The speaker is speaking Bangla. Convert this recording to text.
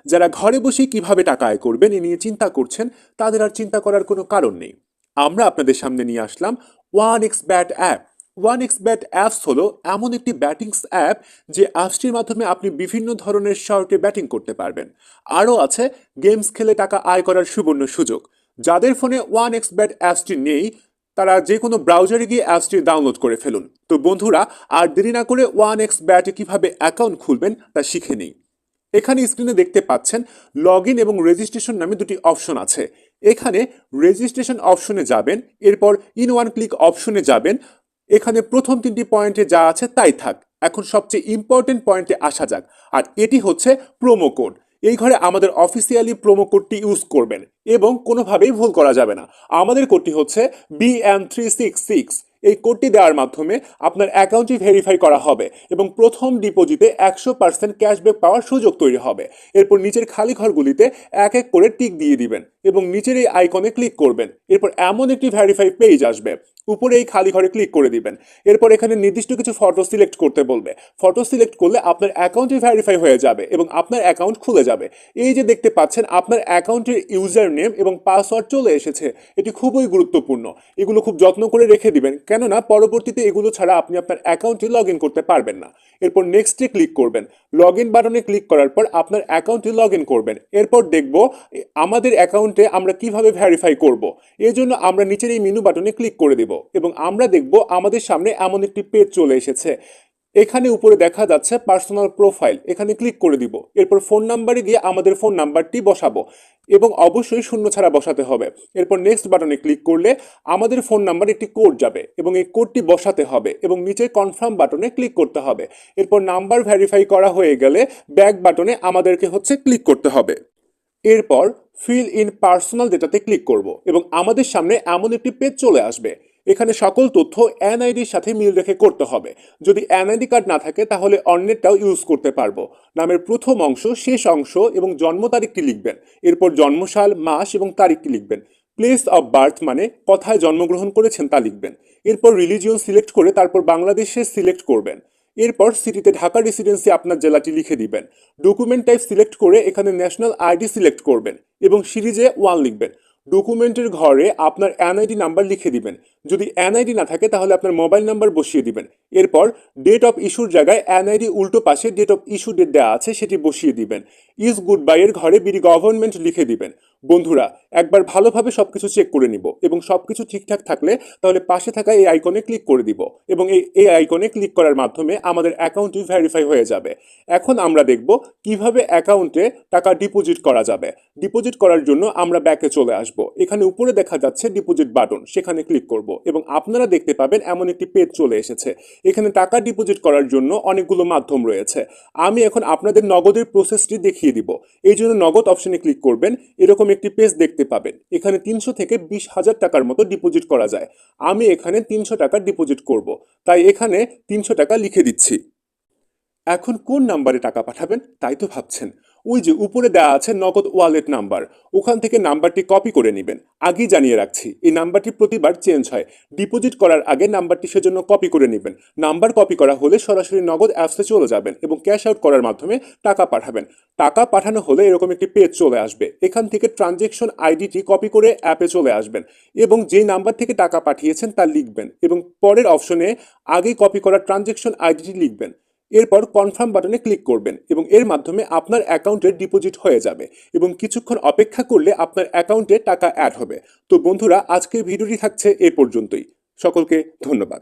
যারা ঘরে বসে কিভাবে টাকা আয় করবেন এ নিয়ে চিন্তা করছেন, তাদের আর চিন্তা করার কোনো কারণ নেই। আমরা আপনাদের সামনে নিয়ে আসলাম one X bet app. One X bet apps হলো এমন একটি ব্যাটিংস অ্যাপ যে অ্যাপসটির মাধ্যমে আপনি বিভিন্ন ধরনের শর্টে ব্যাটিং করতে পারবেন। আরও আছে গেমস খেলে টাকা আয় করার সুবর্ণ সুযোগ। যাদের ফোনে ওয়ান এক্স ব্যাট অ্যাপসটি নেই তারা যে কোনো ব্রাউজারে গিয়ে অ্যাপসটি ডাউনলোড করে ফেলুন। তো বন্ধুরা, আর দেরি না করে ওয়ান এক্স ব্যাটে কিভাবে অ্যাকাউন্ট খুলবেন তা শিখে নিই। এখানে স্ক্রিনে দেখতে পাচ্ছেন লগ ইন এবং রেজিস্ট্রেশন নামে দুটি অপশন আছে। এখানে রেজিস্ট্রেশন অপশনে যাবেন, এরপর ইন ওয়ান ক্লিক অপশনে যাবেন। এখানে প্রথম তিনটি পয়েন্টে যা আছে তাই থাক। এখন সবচেয়ে ইম্পর্টেন্ট পয়েন্টে আসা যাক, আর এটি হচ্ছে প্রোমো কোড। এই ঘরে আমাদের অফিসিয়ালি প্রোমো কোডটি ইউজ করবেন এবং কোনোভাবেই ভুল করা যাবে না। আমাদের কোডটি হচ্ছে BN366। এই কোডটি দেওয়ার মাধ্যমে আপনার অ্যাকাউন্টটি ভেরিফাই করা হবে এবং প্রথম ডিপোজিটে 100% ক্যাশব্যাক পাওয়ার সুযোগ তৈরি হবে। এরপর নিচের খালি ঘরগুলিতে এক এক করে টিক দিয়ে দিবেন এবং নিচের এই আইকনে ক্লিক করবেন। এরপর এমন একটি ভেরিফাই পেজ আসবে, উপরে এই খালি ঘরে ক্লিক করে দিবেন। এরপর এখানে নির্দিষ্ট কিছু ফটো সিলেক্ট করতে বলবে। ফটো সিলেক্ট করলে আপনার অ্যাকাউন্টটি ভেরিফাই হয়ে যাবে এবং আপনার অ্যাকাউন্ট খুলে যাবে। এই যে দেখতে পাচ্ছেন আপনার অ্যাকাউন্টের ইউজার নেম এবং পাসওয়ার্ড চলে এসেছে। এটি খুবই গুরুত্বপূর্ণ, এগুলো খুব যত্ন করে রেখে দিবেন, কেননা পরবর্তীতে এগুলো ছাড়া আপনি আপনার অ্যাকাউন্টে লগ ইন করতে পারবেন না। এরপর নেক্সটে ক্লিক করবেন। লগ ইন বাটনে ক্লিক করার পর আপনার অ্যাকাউন্টে লগ ইন করবেন। এরপর দেখব আমাদের অ্যাকাউন্টে আমরা কিভাবে ভেরিফাই করব। এর জন্য আমরা নিচের এই মেনু বাটনে ক্লিক করে দেব এবং আমরা দেখব আমাদের সামনে এমন একটি পেজ চলে এসেছে। এখানে উপরে দেখা যাচ্ছে পার্সোনাল প্রোফাইল, এখানে ক্লিক করে দিব। এরপর ফোন নাম্বারে গিয়ে আমাদের ফোন নাম্বারটি বসাবো এবং অবশ্যই শূন্য ছাড়া বসাতে হবে। এরপর নেক্সট বাটনে ক্লিক করলে আমাদের ফোন নাম্বারে একটি কোড যাবে এবং এই কোডটি বসাতে হবে এবং নিচে কনফার্ম বাটনে ক্লিক করতে হবে। এরপর নাম্বার ভেরিফাই করা হয়ে গেলে ব্যাক বাটনে আমাদেরকে ক্লিক করতে হবে। এরপর ফিল ইন পার্সোনাল ডেটাতে ক্লিক করব এবং আমাদের সামনে এমন একটি পেজ চলে আসবে। এখানে সকল তথ্য এনআইডির সাথে মিল রেখে করতে হবে। যদি এনআইডি কার্ড না থাকে তাহলে অন্যেরটাও ইউজ করতে পারবো। নামের প্রথম অংশ, শেষ অংশ এবং জন্ম তারিখটি লিখবেন। এরপর জন্মসাল, মাস এবং তারিখটি লিখবেন। প্লেস অফ বার্থ মানে কোথায় জন্মগ্রহণ করেছেন তা লিখবেন। এরপর রিলিজিয়ন সিলেক্ট করে তারপর বাংলাদেশে সিলেক্ট করবেন। এরপর সিটিতে ঢাকা রেসিডেন্সি আপনার জেলাটি লিখে দিবেন। ডকুমেন্ট টাইপ সিলেক্ট করে এখানে ন্যাশনাল আইডি সিলেক্ট করবেন এবং সিরিজে 1 লিখবেন। ডকুমেন্টের ঘরে আপনার এনআইডি নাম্বার লিখে দিবেন। যদি এনআইডি না থাকে তাহলে আপনার মোবাইল নাম্বার বসিয়ে দিবেন। এরপর ডেট অফ ইস্যুর জায়গায় এনআইডি উল্টো পাশে ডেট অফ ইস্যু ডেট দেওয়া আছে সেটি বসিয়ে দিবেন। ইজ গুড বাই এর ঘরে বিডি গভর্নমেন্ট লিখে দিবেন। বন্ধুরা, একবার ভালোভাবে সবকিছু চেক করে নিব এবং সবকিছু ঠিকঠাক থাকলে তাহলে পাশে থাকা এই আইকনে ক্লিক করে দিব এবং এই আইকনে ক্লিক করার মাধ্যমে আমাদের অ্যাকাউন্টটি ভেরিফাই হয়ে যাবে। এখন আমরা দেখব কিভাবে অ্যাকাউন্টে টাকা ডিপোজিট করা যাবে। ডিপোজিট করার জন্য আমরা ব্যাকে চলে আসব। এখানে উপরে দেখা যাচ্ছে ডিপোজিট বাটন, সেখানে ক্লিক করব এবং আপনারা দেখতে পাবেন এমন একটি পেজ চলে এসেছে। এখানে টাকা ডিপোজিট করার জন্য অনেকগুলো মাধ্যম রয়েছে। আমি এখন আপনাদের নগদের প্রসেসটি দেখিয়ে দিব। এই জন্য নগদ অপশনে ক্লিক করবেন। এরকম একটি পেজ দেখতে পাবেন। এখানে 300 থেকে 20,000 টাকার মতো ডিপোজিট করা যায়। আমি এখানে 300 টাকা ডিপোজিট করব, তাই এখানে 300 টাকা লিখে দিচ্ছি। এখন কোন নাম্বারে টাকা পাঠাবেন তাই তো ভাবছেন। ওই যে উপরে দেওয়া আছে নগদ ওয়ালেট নাম্বার, ওখান থেকে নাম্বারটি কপি করে নেবেন। আগেই জানিয়ে রাখছি এই নাম্বারটি প্রতিবার চেঞ্জ হয়। ডিপোজিট করার আগে নাম্বারটি সেজন্য কপি করে নেবেন। নাম্বার কপি করা হলে সরাসরি নগদ অ্যাপসে চলে যাবেন এবং ক্যাশ আউট করার মাধ্যমে টাকা পাঠাবেন। টাকা পাঠানো হলে এরকম একটি পেজ চলে আসবে। এখান থেকে ট্রানজেকশন আইডিটি কপি করে অ্যাপে চলে আসবেন এবং যে নাম্বার থেকে টাকা পাঠিয়েছেন তা লিখবেন এবং পরের অপশনে আগেই কপি করা ট্রানজেকশন আইডিটি লিখবেন। এরপর কনফার্ম বাটনে ক্লিক করবেন এবং এর মাধ্যমে আপনার অ্যাকাউন্টে ডিপোজিট হয়ে যাবে এবং কিছুক্ষণ অপেক্ষা করলে আপনার অ্যাকাউন্টে টাকা অ্যাড হবে। তো বন্ধুরা, আজকের ভিডিওটি থাকছে এ পর্যন্তই। সকলকে ধন্যবাদ।